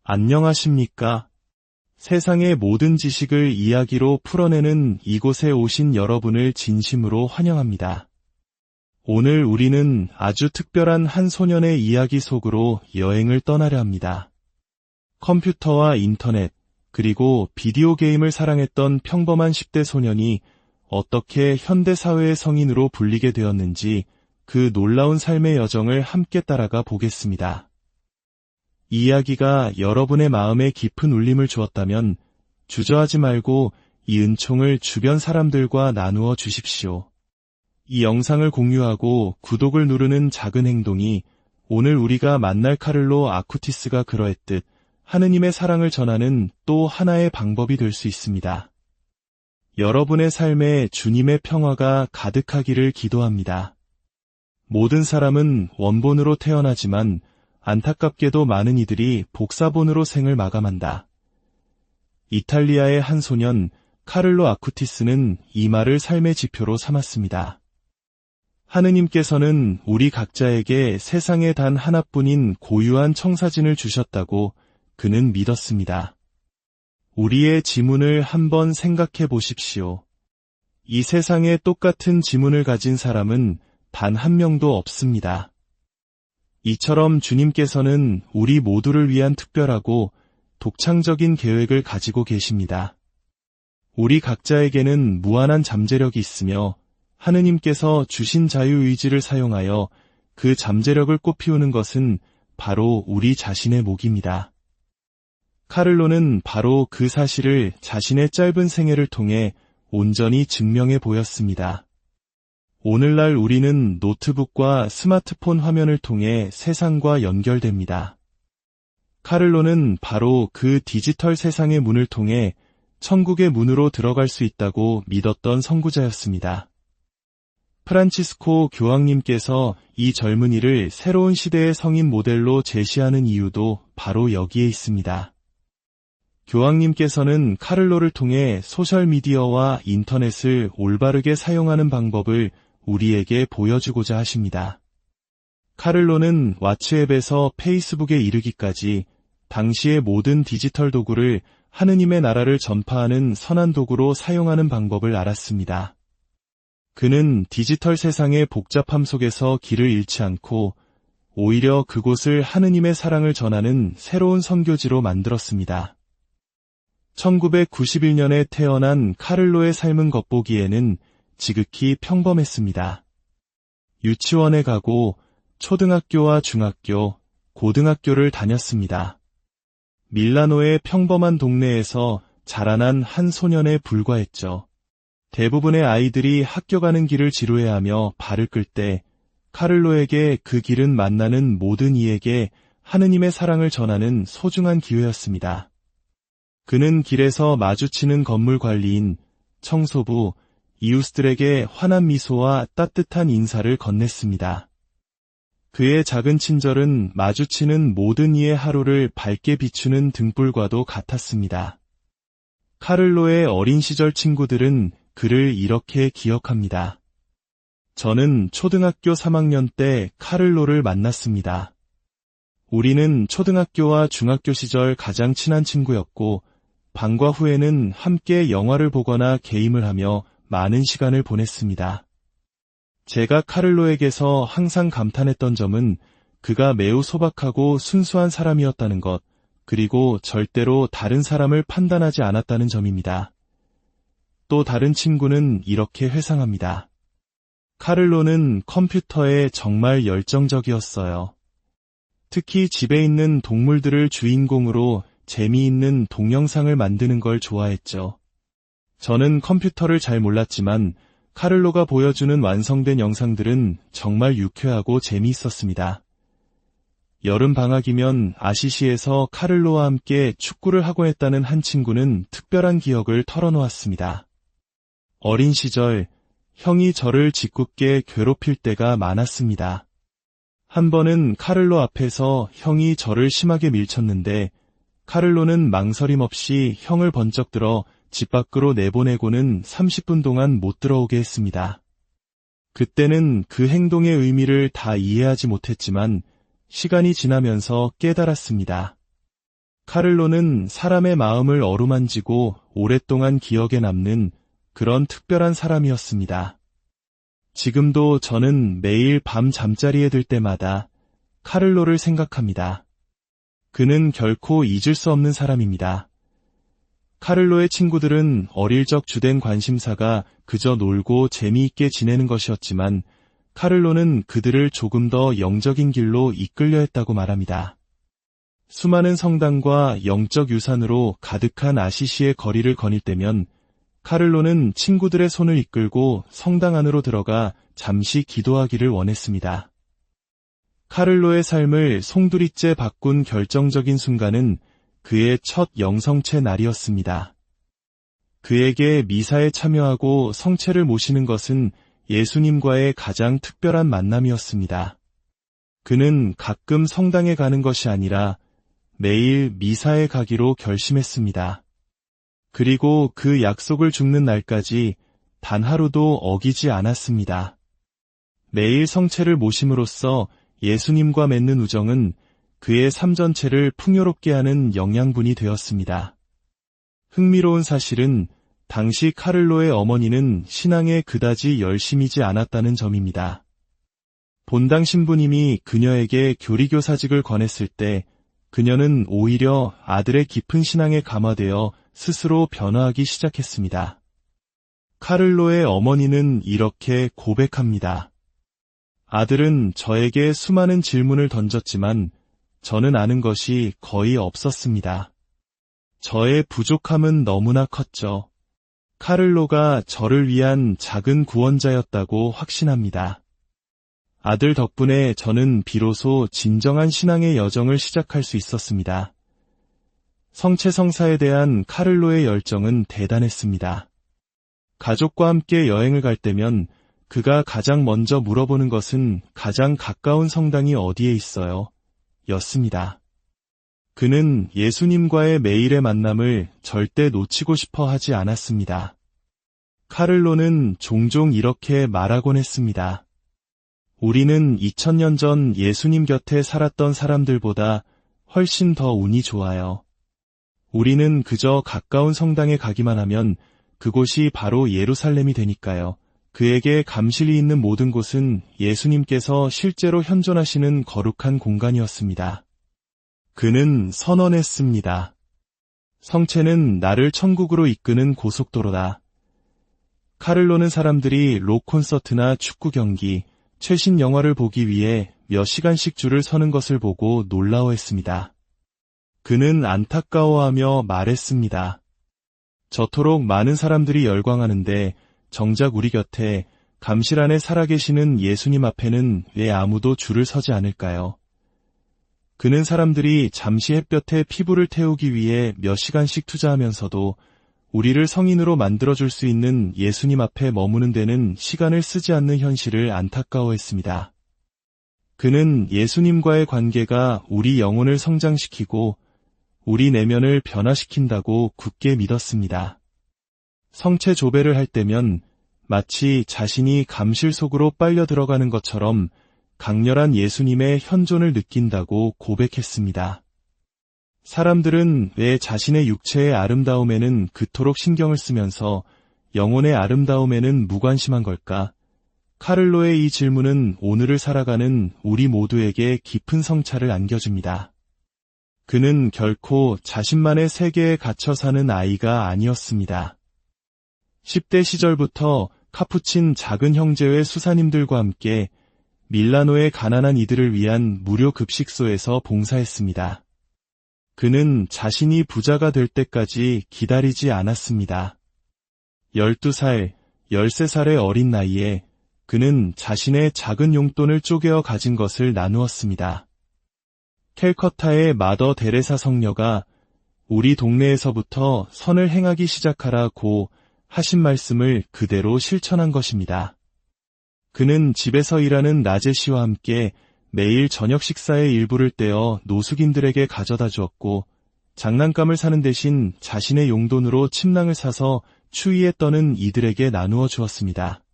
안녕하십니까? 세상의 모든 지식을 이야기로 풀어내는 이곳에 오신 여러분을 진심으로 환영합니다. 오늘 우리는 아주 특별한 한 소년의 이야기 속으로 여행을 떠나려 합니다. 컴퓨터와 인터넷, 그리고 비디오 게임을 사랑했던 평범한 10대 소년이 어떻게 현대사회의 성인으로 불리게 되었는지 그 놀라운 삶의 여정을 함께 따라가 보겠습니다. 이 이야기가 여러분의 마음에 깊은 울림을 주었다면 주저하지 말고 이 은총을 주변 사람들과 나누어 주십시오. 이 영상을 공유하고 구독을 누르는 작은 행동이 오늘 우리가 만날 카를로 아쿠티스가 그러했듯 하느님의 사랑을 전하는 또 하나의 방법이 될 수 있습니다. 여러분의 삶에 주님의 평화가 가득하기를 기도합니다. 모든 사람은 원본으로 태어나지만 안타깝게도 많은 이들이 복사본으로 생을 마감한다. 이탈리아의 한 소년 카를로 아쿠티스는 이 말을 삶의 지표로 삼았습니다. 하느님께서는 우리 각자에게 세상에 단 하나뿐인 고유한 청사진을 주셨다고 그는 믿었습니다. 우리의 지문을 한번 생각해 보십시오. 이 세상에 똑같은 지문을 가진 사람은 단 한 명도 없습니다. 이처럼 주님께서는 우리 모두를 위한 특별하고 독창적인 계획을 가지고 계십니다. 우리 각자에게는 무한한 잠재력이 있으며 하느님께서 주신 자유의지를 사용하여 그 잠재력을 꽃피우는 것은 바로 우리 자신의 몫입니다. 카를로는 바로 그 사실을 자신의 짧은 생애를 통해 온전히 증명해 보였습니다. 오늘날 우리는 노트북과 스마트폰 화면을 통해 세상과 연결됩니다. 카를로는 바로 그 디지털 세상의 문을 통해 천국의 문으로 들어갈 수 있다고 믿었던 선구자였습니다. 프란치스코 교황님께서 이 젊은이를 새로운 시대의 성인 모델로 제시하는 이유도 바로 여기에 있습니다. 교황님께서는 카를로를 통해 소셜미디어와 인터넷을 올바르게 사용하는 방법을 우리에게 보여주고자 하십니다. 카를로는 왓츠앱에서 페이스북에 이르기까지 당시의 모든 디지털 도구를 하느님의 나라를 전파하는 선한 도구로 사용하는 방법을 알았습니다. 그는 디지털 세상의 복잡함 속에서 길을 잃지 않고 오히려 그곳을 하느님의 사랑을 전하는 새로운 선교지로 만들었습니다. 1991년에 태어난 카를로의 삶은 겉보기에는 지극히 평범했습니다. 유치원에 가고 초등학교와 중학교, 고등학교를 다녔습니다. 밀라노의 평범한 동네에서 자라난 한 소년에 불과했죠. 대부분의 아이들이 학교 가는 길을 지루해하며 발을 끌 때 카를로에게 그 길은 만나는 모든 이에게 하느님의 사랑을 전하는 소중한 기회였습니다. 그는 길에서 마주치는 건물 관리인, 청소부, 이웃들에게 환한 미소와 따뜻한 인사를 건넸습니다. 그의 작은 친절은 마주치는 모든 이의 하루를 밝게 비추는 등불과도 같았습니다. 카를로의 어린 시절 친구들은 그를 이렇게 기억합니다. 저는 초등학교 3학년 때 카를로를 만났습니다. 우리는 초등학교와 중학교 시절 가장 친한 친구였고 방과 후에는 함께 영화를 보거나 게임을 하며 많은 시간을 보냈습니다. 제가 카를로에게서 항상 감탄했던 점은 그가 매우 소박하고 순수한 사람이었다는 것, 그리고 절대로 다른 사람을 판단하지 않았다는 점입니다. 또 다른 친구는 이렇게 회상합니다. 카를로는 컴퓨터에 정말 열정적이었어요. 특히 집에 있는 동물들을 주인공으로 재미있는 동영상을 만드는 걸 좋아했죠. 저는 컴퓨터를 잘 몰랐지만 카를로가 보여주는 완성된 영상들은 정말 유쾌하고 재미있었습니다. 여름 방학이면 아시시에서 카를로와 함께 축구를 하고 했다는 한 친구는 특별한 기억을 털어놓았습니다. 어린 시절 형이 저를 짓궂게 괴롭힐 때가 많았습니다. 한 번은 카를로 앞에서 형이 저를 심하게 밀쳤는데 카를로는 망설임 없이 형을 번쩍 들어 집 밖으로 내보내고는 30분 동안 못 들어오게 했습니다. 그때는 그 행동의 의미를 다 이해하지 못했지만 시간이 지나면서 깨달았습니다. 카를로는 사람의 마음을 어루만지고 오랫동안 기억에 남는 그런 특별한 사람이었습니다. 지금도 저는 매일 밤 잠자리에 들 때마다 카를로를 생각합니다. 그는 결코 잊을 수 없는 사람입니다. 카를로의 친구들은 어릴 적 주된 관심사가 그저 놀고 재미있게 지내는 것이었지만 카를로는 그들을 조금 더 영적인 길로 이끌려 했다고 말합니다. 수많은 성당과 영적 유산으로 가득한 아시시의 거리를 거닐 때면 카를로는 친구들의 손을 이끌고 성당 안으로 들어가 잠시 기도하기를 원했습니다. 카를로의 삶을 송두리째 바꾼 결정적인 순간은 그의 첫 영성체 날이었습니다. 그에게 미사에 참여하고 성체를 모시는 것은 예수님과의 가장 특별한 만남이었습니다. 그는 가끔 성당에 가는 것이 아니라 매일 미사에 가기로 결심했습니다. 그리고 그 약속을 죽는 날까지 단 하루도 어기지 않았습니다. 매일 성체를 모심으로써 예수님과 맺는 우정은 그의 삶 전체를 풍요롭게 하는 영양분이 되었습니다. 흥미로운 사실은 당시 카를로의 어머니는 신앙에 그다지 열심이지 않았다는 점입니다. 본당 신부님이 그녀에게 교리교사직을 권했을 때 그녀는 오히려 아들의 깊은 신앙에 감화되어 스스로 변화하기 시작했습니다. 카를로의 어머니는 이렇게 고백합니다. 아들은 저에게 수많은 질문을 던졌지만 저는 아는 것이 거의 없었습니다. 저의 부족함은 너무나 컸죠. 카를로가 저를 위한 작은 구원자였다고 확신합니다. 아들 덕분에 저는 비로소 진정한 신앙의 여정을 시작할 수 있었습니다. 성체성사에 대한 카를로의 열정은 대단했습니다. 가족과 함께 여행을 갈 때면 그가 가장 먼저 물어보는 것은 가장 가까운 성당이 어디에 있어요? 였습니다. 그는 예수님과의 매일의 만남을 절대 놓치고 싶어 하지 않았습니다. 카를로는 종종 이렇게 말하곤 했습니다. 우리는 2000년 전 예수님 곁에 살았던 사람들보다 훨씬 더 운이 좋아요. 우리는 그저 가까운 성당에 가기만 하면 그곳이 바로 예루살렘이 되니까요. 그에게 감실이 있는 모든 곳은 예수님께서 실제로 현존하시는 거룩한 공간이었습니다. 그는 선언했습니다. 성체는 나를 천국으로 이끄는 고속도로다. 카를로는 사람들이 록 콘서트나 축구 경기, 최신 영화를 보기 위해 몇 시간씩 줄을 서는 것을 보고 놀라워했습니다. 그는 안타까워하며 말했습니다. 저토록 많은 사람들이 열광하는데 정작 우리 곁에 감실 안에 살아계시는 예수님 앞에는 왜 아무도 줄을 서지 않을까요? 그는 사람들이 잠시 햇볕에 피부를 태우기 위해 몇 시간씩 투자하면서도 우리를 성인으로 만들어줄 수 있는 예수님 앞에 머무는 데는 시간을 쓰지 않는 현실을 안타까워했습니다. 그는 예수님과의 관계가 우리 영혼을 성장시키고 우리 내면을 변화시킨다고 굳게 믿었습니다. 성체 조배를 할 때면 마치 자신이 감실 속으로 빨려 들어가는 것처럼 강렬한 예수님의 현존을 느낀다고 고백했습니다. 사람들은 왜 자신의 육체의 아름다움에는 그토록 신경을 쓰면서 영혼의 아름다움에는 무관심한 걸까? 카를로의 이 질문은 오늘을 살아가는 우리 모두에게 깊은 성찰을 안겨줍니다. 그는 결코 자신만의 세계에 갇혀 사는 아이가 아니었습니다. 10대 시절부터 카푸친 작은 형제회 수사님들과 함께 밀라노의 가난한 이들을 위한 무료 급식소에서 봉사했습니다. 그는 자신이 부자가 될 때까지 기다리지 않았습니다. 12살, 13살의 어린 나이에 그는 자신의 작은 용돈을 쪼개어 가진 것을 나누었습니다. 캘커타의 마더 데레사 성녀가 우리 동네에서부터 선을 행하기 시작하라고 하신 말씀을 그대로 실천한 것입니다. 그는 집에서 일하는 나제 씨와 함께 매일 저녁 식사의 일부를 떼어 노숙인들에게 가져다 주었고 장난감을 사는 대신 자신의 용돈으로 침낭을 사서 추위에 떠는 이들에게 나누어 주었습니다.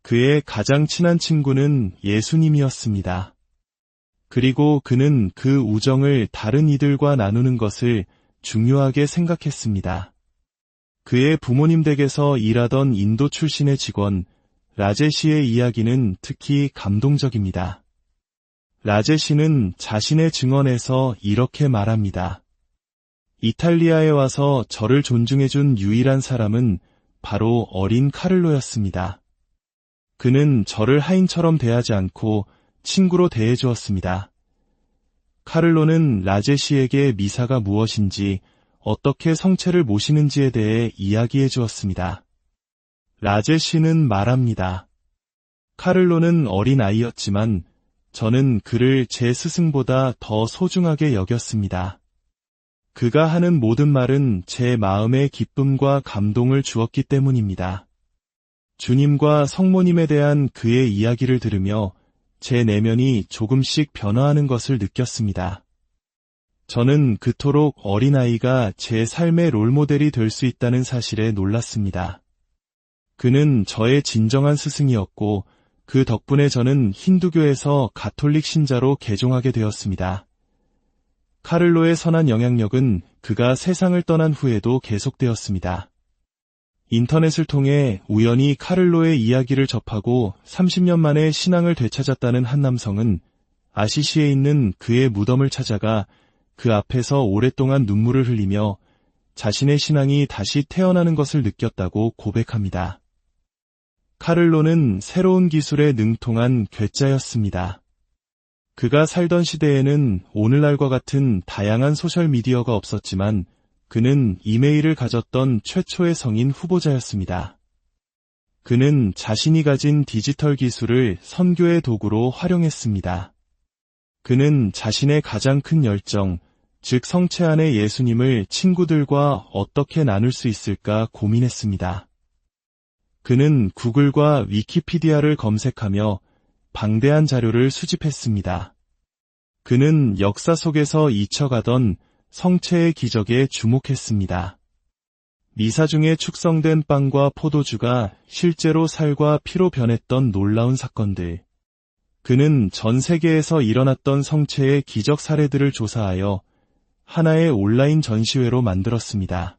그의 가장 친한 친구는 예수님이었습니다. 그리고 그는 그 우정을 다른 이들과 나누는 것을 중요하게 생각했습니다. 그의 부모님 댁에서 일하던 인도 출신의 직원 라제시의 이야기는 특히 감동적입니다. 라제시는 자신의 증언에서 이렇게 말합니다. 이탈리아에 와서 저를 존중해준 유일한 사람은 바로 어린 카를로였습니다. 그는 저를 하인처럼 대하지 않고 친구로 대해주었습니다. 카를로는 라제시에게 미사가 무엇인지, 어떻게 성체를 모시는지에 대해 이야기해 주었습니다. 라제시는 말합니다. 카를로는 어린 아이였지만 저는 그를 제 스승보다 더 소중하게 여겼습니다. 그가 하는 모든 말은 제 마음에 기쁨과 감동을 주었기 때문입니다. 주님과 성모님에 대한 그의 이야기를 들으며 제 내면이 조금씩 변화하는 것을 느꼈습니다. 저는 그토록 어린아이가 제 삶의 롤모델이 될 수 있다는 사실에 놀랐습니다. 그는 저의 진정한 스승이었고 그 덕분에 저는 힌두교에서 가톨릭 신자로 개종하게 되었습니다. 카를로의 선한 영향력은 그가 세상을 떠난 후에도 계속되었습니다. 인터넷을 통해 우연히 카를로의 이야기를 접하고 30년 만에 신앙을 되찾았다는 한 남성은 아시시에 있는 그의 무덤을 찾아가 그 앞에서 오랫동안 눈물을 흘리며 자신의 신앙이 다시 태어나는 것을 느꼈다고 고백합니다. 카를로는 새로운 기술에 능통한 괴짜였습니다. 그가 살던 시대에는 오늘날과 같은 다양한 소셜미디어가 없었지만 그는 이메일을 가졌던 최초의 성인 후보자였습니다. 그는 자신이 가진 디지털 기술을 선교의 도구로 활용했습니다. 그는 자신의 가장 큰 열정, 즉 성체 안의 예수님을 친구들과 어떻게 나눌 수 있을까 고민했습니다. 그는 구글과 위키피디아를 검색하며 방대한 자료를 수집했습니다. 그는 역사 속에서 잊혀가던 성체의 기적에 주목했습니다. 미사 중에 축성된 빵과 포도주가 실제로 살과 피로 변했던 놀라운 사건들. 그는 전 세계에서 일어났던 성체의 기적 사례들을 조사하여 하나의 온라인 전시회로 만들었습니다.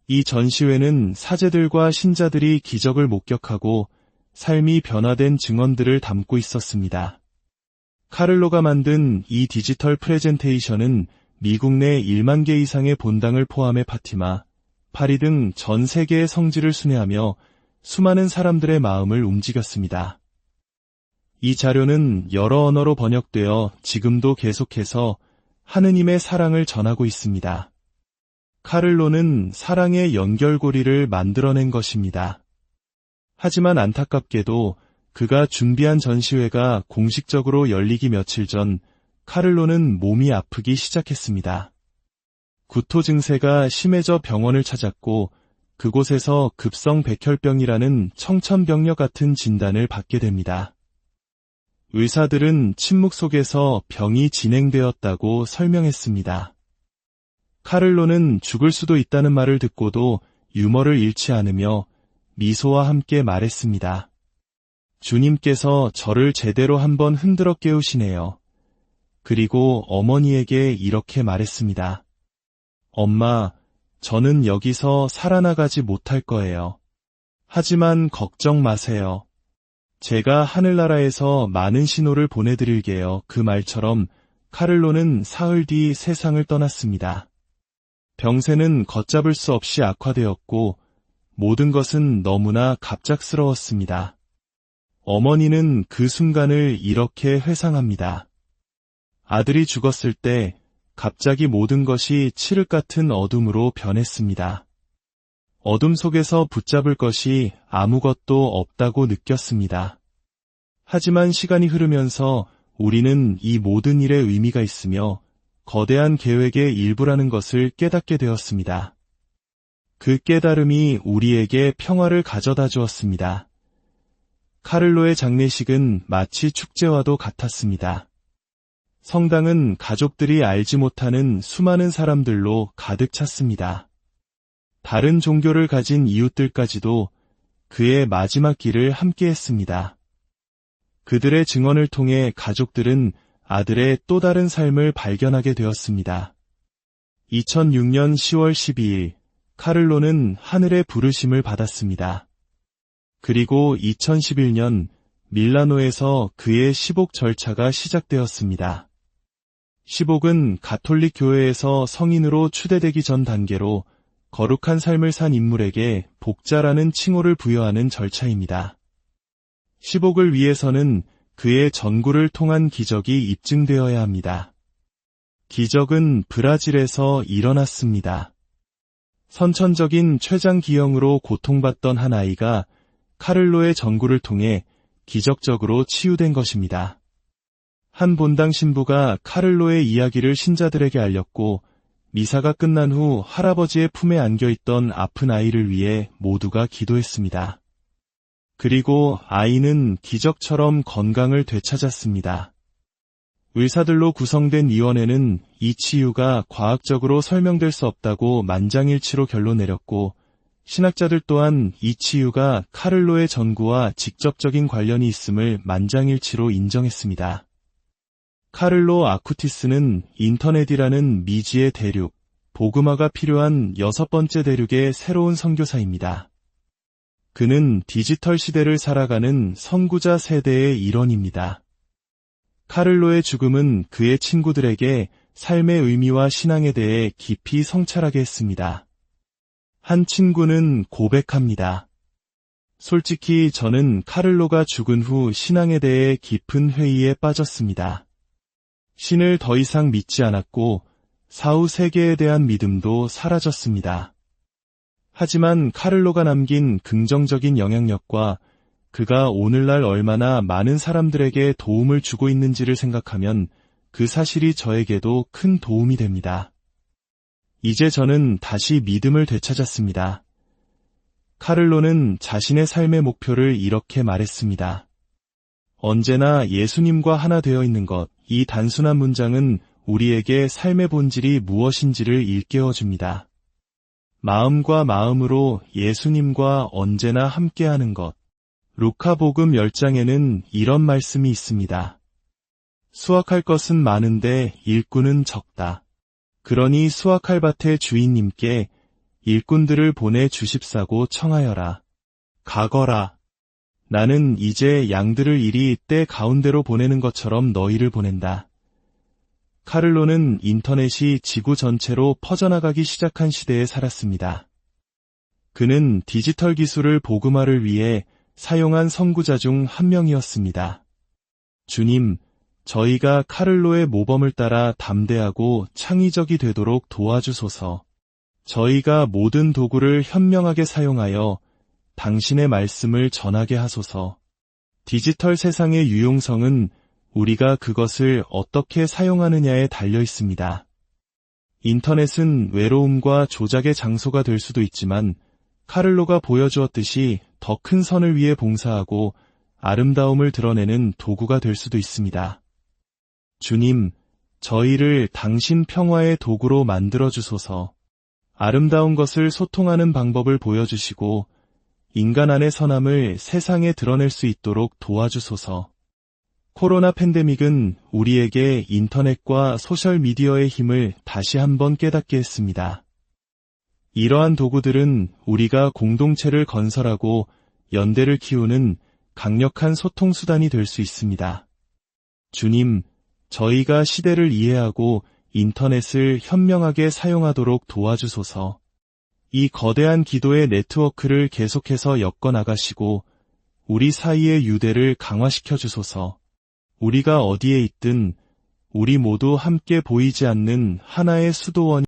이 전시회는 사제들과 신자들이 기적을 목격하고 삶이 변화된 증언들을 담고 있었습니다. 카를로가 만든 이 디지털 프레젠테이션은 미국 내 1만 개 이상의 본당을 포함해 파티마, 파리 등 전 세계의 성지를 순회하며 수많은 사람들의 마음을 움직였습니다. 이 자료는 여러 언어로 번역되어 지금도 계속해서 하느님의 사랑을 전하고 있습니다. 카를로는 사랑의 연결고리를 만들어낸 것입니다. 하지만 안타깝게도 그가 준비한 전시회가 공식적으로 열리기 며칠 전 카를로는 몸이 아프기 시작했습니다. 구토 증세가 심해져 병원을 찾았고 그곳에서 급성 백혈병이라는 청천벽력 같은 진단을 받게 됩니다. 의사들은 침묵 속에서 병이 진행되었다고 설명했습니다. 카를로는 죽을 수도 있다는 말을 듣고도 유머를 잃지 않으며 미소와 함께 말했습니다. 주님께서 저를 제대로 한번 흔들어 깨우시네요. 그리고 어머니에게 이렇게 말했습니다. 엄마, 저는 여기서 살아나가지 못할 거예요. 하지만 걱정 마세요. 제가 하늘나라에서 많은 신호를 보내드릴게요. 그 말처럼 카를로는 사흘 뒤 세상을 떠났습니다. 병세는 걷잡을 수 없이 악화되었고 모든 것은 너무나 갑작스러웠습니다. 어머니는 그 순간을 이렇게 회상합니다. 아들이 죽었을 때 갑자기 모든 것이 칠흑 같은 어둠으로 변했습니다. 어둠 속에서 붙잡을 것이 아무것도 없다고 느꼈습니다. 하지만 시간이 흐르면서 우리는 이 모든 일에 의미가 있으며 거대한 계획의 일부라는 것을 깨닫게 되었습니다. 그 깨달음이 우리에게 평화를 가져다 주었습니다. 카를로의 장례식은 마치 축제와도 같았습니다. 성당은 가족들이 알지 못하는 수많은 사람들로 가득 찼습니다. 다른 종교를 가진 이웃들까지도 그의 마지막 길을 함께했습니다. 그들의 증언을 통해 가족들은 아들의 또 다른 삶을 발견하게 되었습니다. 2006년 10월 12일, 카를로는 하늘의 부르심을 받았습니다. 그리고 2011년 밀라노에서 그의 시복 절차가 시작되었습니다. 시복은 가톨릭 교회에서 성인으로 추대되기 전 단계로 거룩한 삶을 산 인물에게 복자라는 칭호를 부여하는 절차입니다. 시복을 위해서는 그의 전구를 통한 기적이 입증되어야 합니다. 기적은 브라질에서 일어났습니다. 선천적인 췌장기형으로 고통받던 한 아이가 카를로의 전구를 통해 기적적으로 치유된 것입니다. 한 본당 신부가 카를로의 이야기를 신자들에게 알렸고 미사가 끝난 후 할아버지의 품에 안겨있던 아픈 아이를 위해 모두가 기도했습니다. 그리고 아이는 기적처럼 건강을 되찾았습니다. 의사들로 구성된 위원회는 이 치유가 과학적으로 설명될 수 없다고 만장일치로 결론 내렸고 신학자들 또한 이 치유가 카를로의 전구와 직접적인 관련이 있음을 만장일치로 인정했습니다. 카를로 아쿠티스는 인터넷이라는 미지의 대륙, 복음화가 필요한 6번째 대륙의 새로운 선교사입니다. 그는 디지털 시대를 살아가는 선구자 세대의 일원입니다. 카를로의 죽음은 그의 친구들에게 삶의 의미와 신앙에 대해 깊이 성찰하게 했습니다. 한 친구는 고백합니다. 솔직히 저는 카를로가 죽은 후 신앙에 대해 깊은 회의에 빠졌습니다. 신을 더 이상 믿지 않았고 사후 세계에 대한 믿음도 사라졌습니다. 하지만 카를로가 남긴 긍정적인 영향력과 그가 오늘날 얼마나 많은 사람들에게 도움을 주고 있는지를 생각하면 그 사실이 저에게도 큰 도움이 됩니다. 이제 저는 다시 믿음을 되찾았습니다. 카를로는 자신의 삶의 목표를 이렇게 말했습니다. 언제나 예수님과 하나 되어 있는 것, 이 단순한 문장은 우리에게 삶의 본질이 무엇인지를 일깨워줍니다. 마음과 마음으로 예수님과 언제나 함께하는 것. 루카복음 10장에는 이런 말씀이 있습니다. 수확할 것은 많은데 일꾼은 적다. 그러니 수확할 밭의 주인님께 일꾼들을 보내 주십사고 청하여라. 가거라. 나는 이제 양들을 이리 때 가운데로 보내는 것처럼 너희를 보낸다. 카를로는 인터넷이 지구 전체로 퍼져나가기 시작한 시대에 살았습니다. 그는 디지털 기술을 복음화를 위해 사용한 선구자 중 한 명이었습니다. 주님, 저희가 카를로의 모범을 따라 담대하고 창의적이 되도록 도와주소서. 저희가 모든 도구를 현명하게 사용하여 당신의 말씀을 전하게 하소서. 디지털 세상의 유용성은 우리가 그것을 어떻게 사용하느냐에 달려 있습니다. 인터넷은 외로움과 조작의 장소가 될 수도 있지만 카를로가 보여주었듯이 더 큰 선을 위해 봉사하고 아름다움을 드러내는 도구가 될 수도 있습니다. 주님, 저희를 당신 평화의 도구로 만들어주소서. 아름다운 것을 소통하는 방법을 보여주시고 인간 안의 선함을 세상에 드러낼 수 있도록 도와주소서. 코로나 팬데믹은 우리에게 인터넷과 소셜미디어의 힘을 다시 한번 깨닫게 했습니다. 이러한 도구들은 우리가 공동체를 건설하고 연대를 키우는 강력한 소통수단이 될 수 있습니다. 주님, 저희가 시대를 이해하고 인터넷을 현명하게 사용하도록 도와주소서. 이 거대한 기도의 네트워크를 계속해서 엮어나가시고 우리 사이의 유대를 강화시켜 주소서. 우리가 어디에 있든 우리 모두 함께 보이지 않는 하나의 수도원이